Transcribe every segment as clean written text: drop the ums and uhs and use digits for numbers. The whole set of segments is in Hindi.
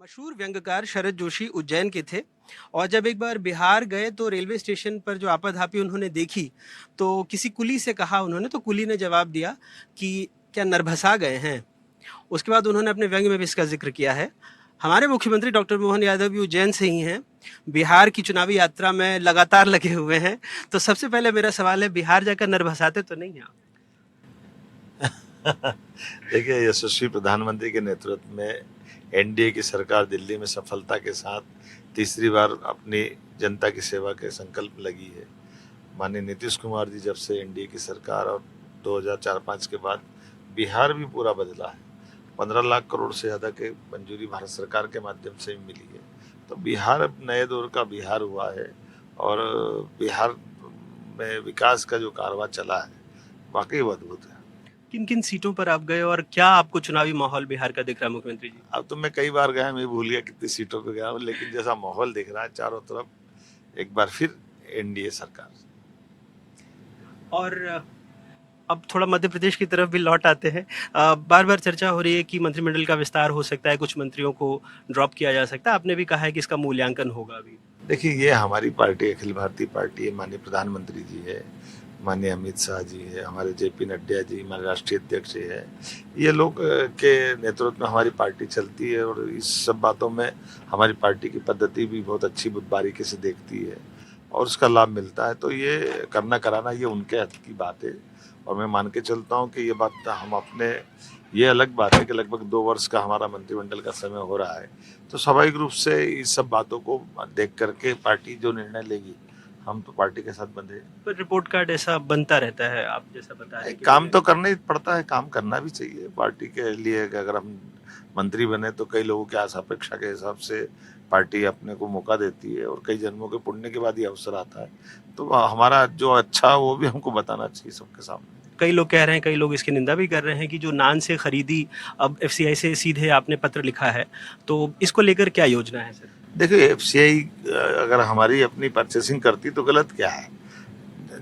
मशहूर व्यंग्यकार शरद जोशी उज्जैन के थे और जब एक बार बिहार गए तो रेलवे स्टेशन पर जो आपाधापी उन्होंने देखी तो किसी कुली से कहा उन्होंने, तो कुली ने जवाब दिया कि क्या नरभसा गए हैं। उसके बाद उन्होंने अपने व्यंग्य में भी इसका जिक्र किया है। हमारे मुख्यमंत्री डॉक्टर मोहन यादव भी उज्जैन से ही हैं, बिहार की चुनावी यात्रा में लगातार लगे हुए हैं। तो सबसे पहले मेरा सवाल है, बिहार जाकर नरभसाते तो नहीं हैं आप? देखिए, यशस्वी प्रधानमंत्री के नेतृत्व में एनडीए की सरकार दिल्ली में सफलता के साथ तीसरी बार अपनी जनता की सेवा के संकल्प लगी है। माननीय नीतीश कुमार जी जब से एनडीए की सरकार और 2004-05 के बाद बिहार भी पूरा बदला है। 15 लाख करोड़ से ज़्यादा के मंजूरी भारत सरकार के माध्यम से मिली है। तो बिहार अब नए दौर का बिहार हुआ है और बिहार में विकास का जो कारवां चला है वाकई वो अद्भुत है। किन किन सीटों पर आप गए और क्या आपको चुनावी माहौल बिहार का दिख रहा है मुख्यमंत्री जी? अब तो मैं कई बार गया, मैं भूल गया कितनी सीटों पे गया हूँ, लेकिन जैसा माहौल दिख रहा है चारों तरफ, एक बार फिर एनडीए सरकार। और अब थोड़ा मध्य प्रदेश की तरफ भी लौट आते हैं। बार बार चर्चा हो रही है कि मंत्रिमंडल का विस्तार हो सकता है, कुछ मंत्रियों को ड्रॉप किया जा सकता है। आपने भी कहा है कि इसका मूल्यांकन होगा अभी। देखिए, ये हमारी पार्टी अखिल भारतीय पार्टी है, माननीय प्रधानमंत्री जी है, माननीय अमित शाह जी है, हमारे जेपी नड्डा जी हमारे राष्ट्रीय अध्यक्ष जी है। ये लोग के नेतृत्व में हमारी पार्टी चलती है और इस सब बातों में हमारी पार्टी की पद्धति भी बहुत अच्छी बारीकी से देखती है और उसका लाभ मिलता है। तो ये करना कराना ये उनके हक की बात है और मैं मान के चलता हूँ कि ये बात हम अपने, ये अलग बात है कि लगभग 2 वर्ष का हमारा मंत्रिमंडल का समय हो रहा है, तो स्वाभाविक रूप से इस सब बातों को देख करके पार्टी जो निर्णय लेगी, हम तो पार्टी के साथ बंधे हैं। पर रिपोर्ट कार्ड ऐसा बनता रहता है, आप जैसा बता रहे हैं कि काम तो करना ही पड़ता है, काम करना भी चाहिए पार्टी के लिए। कि अगर हम मंत्री बने तो कई लोगों की आशा अपेक्षा के हिसाब से पार्टी अपने को मौका देती है और कई जन्मों के पुण्य के बाद ये अवसर आता है। तो हमारा जो अच्छा वो भी हमको बताना चाहिए सबके सामने। कई लोग कह रहे हैं, कई लोग इसकी निंदा भी कर रहे हैं कि जो नान से खरीदी अब एफसीआई से सीधे आपने पत्र लिखा है, तो इसको लेकर क्या योजना है सर? देखिए, एफसीआई अगर हमारी अपनी परचेसिंग करती तो गलत क्या है?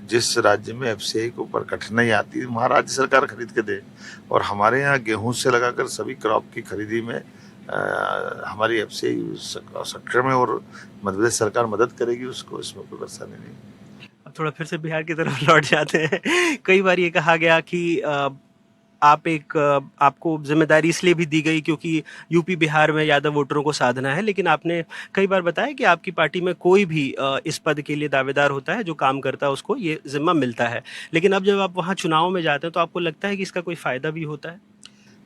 जिस राज्य में एफसीआई को ऊपर कठिनाई आती है वहाँ राज्य सरकार खरीद के दे, और हमारे यहाँ गेहूं से लगाकर सभी क्रॉप की खरीदी में हमारी एफसीआई सक्षम है और मध्य प्रदेश सरकार मदद करेगी उसको, इसमें कोई परेशानी नहीं। अब थोड़ा फिर से बिहार की तरफ लौट जाते हैं। कई बार ये कहा गया कि आपको जिम्मेदारी इसलिए भी दी गई क्योंकि यूपी बिहार में यादव वोटरों को साधना है, लेकिन आपने कई बार बताया कि आपकी पार्टी में कोई भी इस पद के लिए दावेदार होता है, जो काम करता है उसको ये जिम्मा मिलता है। लेकिन अब जब आप वहाँ चुनाव में जाते हैं तो आपको लगता है कि इसका कोई फायदा भी होता है?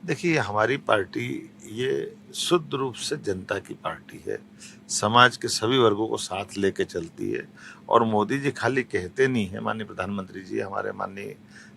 देखिए, हमारी पार्टी ये शुद्ध रूप से जनता की पार्टी है, समाज के सभी वर्गों को साथ लेके चलती है और मोदी जी खाली कहते नहीं है, माननीय प्रधानमंत्री जी, हमारे माननीय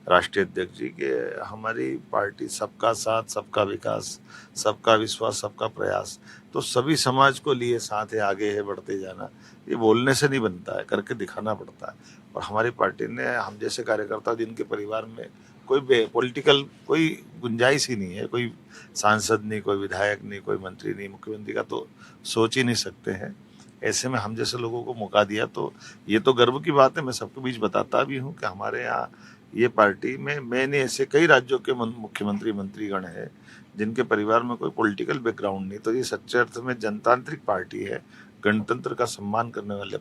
राष्ट्रीय अध्यक्ष जी, के हमारी पार्टी सबका साथ, सबका विकास, सबका विश्वास, सबका प्रयास। तो सभी समाज को लिए साथ है, आगे है बढ़ते जाना। ये बोलने से नहीं बनता है, करके दिखाना पड़ता है। और हमारी पार्टी ने हम जैसे कार्यकर्ता जिनके परिवार में कोई पॉलिटिकल कोई गुंजाइश ही नहीं है, कोई सांसद नहीं, कोई विधायक नहीं, कोई मंत्री नहीं, मुख्यमंत्री का तो सोच ही नहीं सकते हैं। ऐसे में हम जैसे लोगों को मौका दिया तो ये तो गर्व की बात है। मैं सबके बीच बताता भी हूँ कि हमारे यहाँ ये पार्टी में मैंने ऐसे कई राज्यों के मुख्यमंत्री मंत्रीगण हैं जिनके परिवार में कोई पॉलिटिकल बैकग्राउंड नहीं। तो ये सच्चे अर्थ में जनतांत्रिक पार्टी है, गणतंत्र का सम्मान करने वाले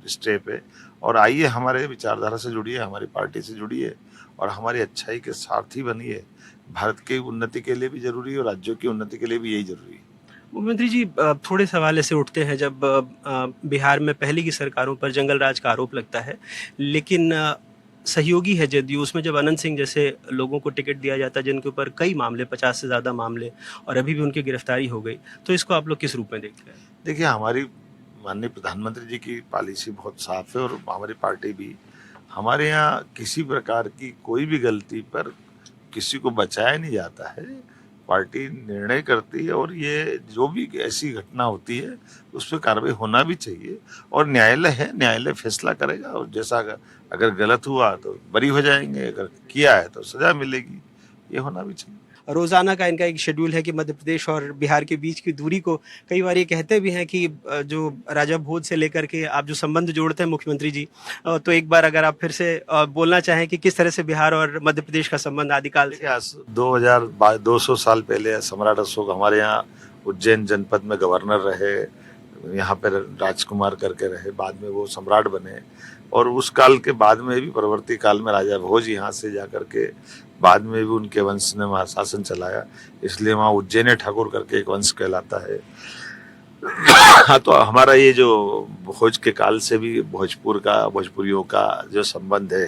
स्टेप है। और आइए हमारे विचारधारा से जुड़िए, हमारी पार्टी से जुड़िए और हमारी अच्छाई के सारथी बनिए। भारत की उन्नति के लिए भी जरूरी है और राज्यों की उन्नति के लिए भी यही जरूरी है। मुख्यमंत्री जी, थोड़े सवाल ऐसे उठते हैं जब बिहार में पहले की सरकारों पर जंगल राज का आरोप लगता है, लेकिन सहयोगी है जदयू, उसमें जब अनंत सिंह जैसे लोगों को टिकट दिया जाता है जिनके ऊपर कई मामले, 50 से ज़्यादा मामले, और अभी भी उनकी गिरफ्तारी हो गई, तो इसको आप लोग किस रूप में देखते हैं? देखिए, हमारी माननीय प्रधानमंत्री जी की पॉलिसी बहुत साफ है और हमारी पार्टी भी, हमारे यहाँ किसी प्रकार की कोई भी गलती पर किसी को बचाया नहीं जाता है। पार्टी निर्णय करती है और ये जो भी ऐसी घटना होती है उस पर कार्रवाई होना भी चाहिए और न्यायालय है, न्यायालय फैसला करेगा और जैसा अगर गलत हुआ तो बरी हो जाएंगे, अगर किया है तो सजा मिलेगी, ये होना भी चाहिए। रोज़ाना का इनका एक शेड्यूल है कि मध्य प्रदेश और बिहार के बीच की दूरी को, कई बार ये कहते भी हैं कि जो राजा भोज से लेकर के आप जो संबंध जोड़ते हैं मुख्यमंत्री जी, तो एक बार अगर आप फिर से बोलना चाहें कि किस तरह से बिहार और मध्य प्रदेश का संबंध आदिकाल से? देखिए, आज 2200 साल पहले सम्राट अशोक हमारे यहाँ उज्जैन जनपद में गवर्नर रहे, यहाँ पर राजकुमार करके रहे, बाद में वो सम्राट बने, और उस काल के बाद में भी परवर्ती काल में राजा भोज यहाँ से जाकर के बाद में भी उनके वंश ने वहाँ शासन चलाया, इसलिए वहाँ उज्जैन ठाकुर करके एक वंश कहलाता है। हाँ, तो हमारा ये जो भोज के काल से भी भोजपुरियों का जो संबंध है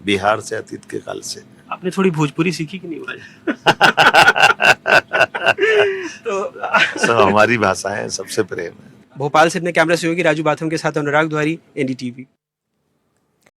बिहार से अतीत के काल से। आपने थोड़ी भोजपुरी सीखी कि नहीं भाई? तो सब हमारी भाषाएं सबसे प्रेम है। भोपाल से अपने कैमरा सहयोगी राजू बाथम के साथ अनुराग द्वारी, एनडीटीवी।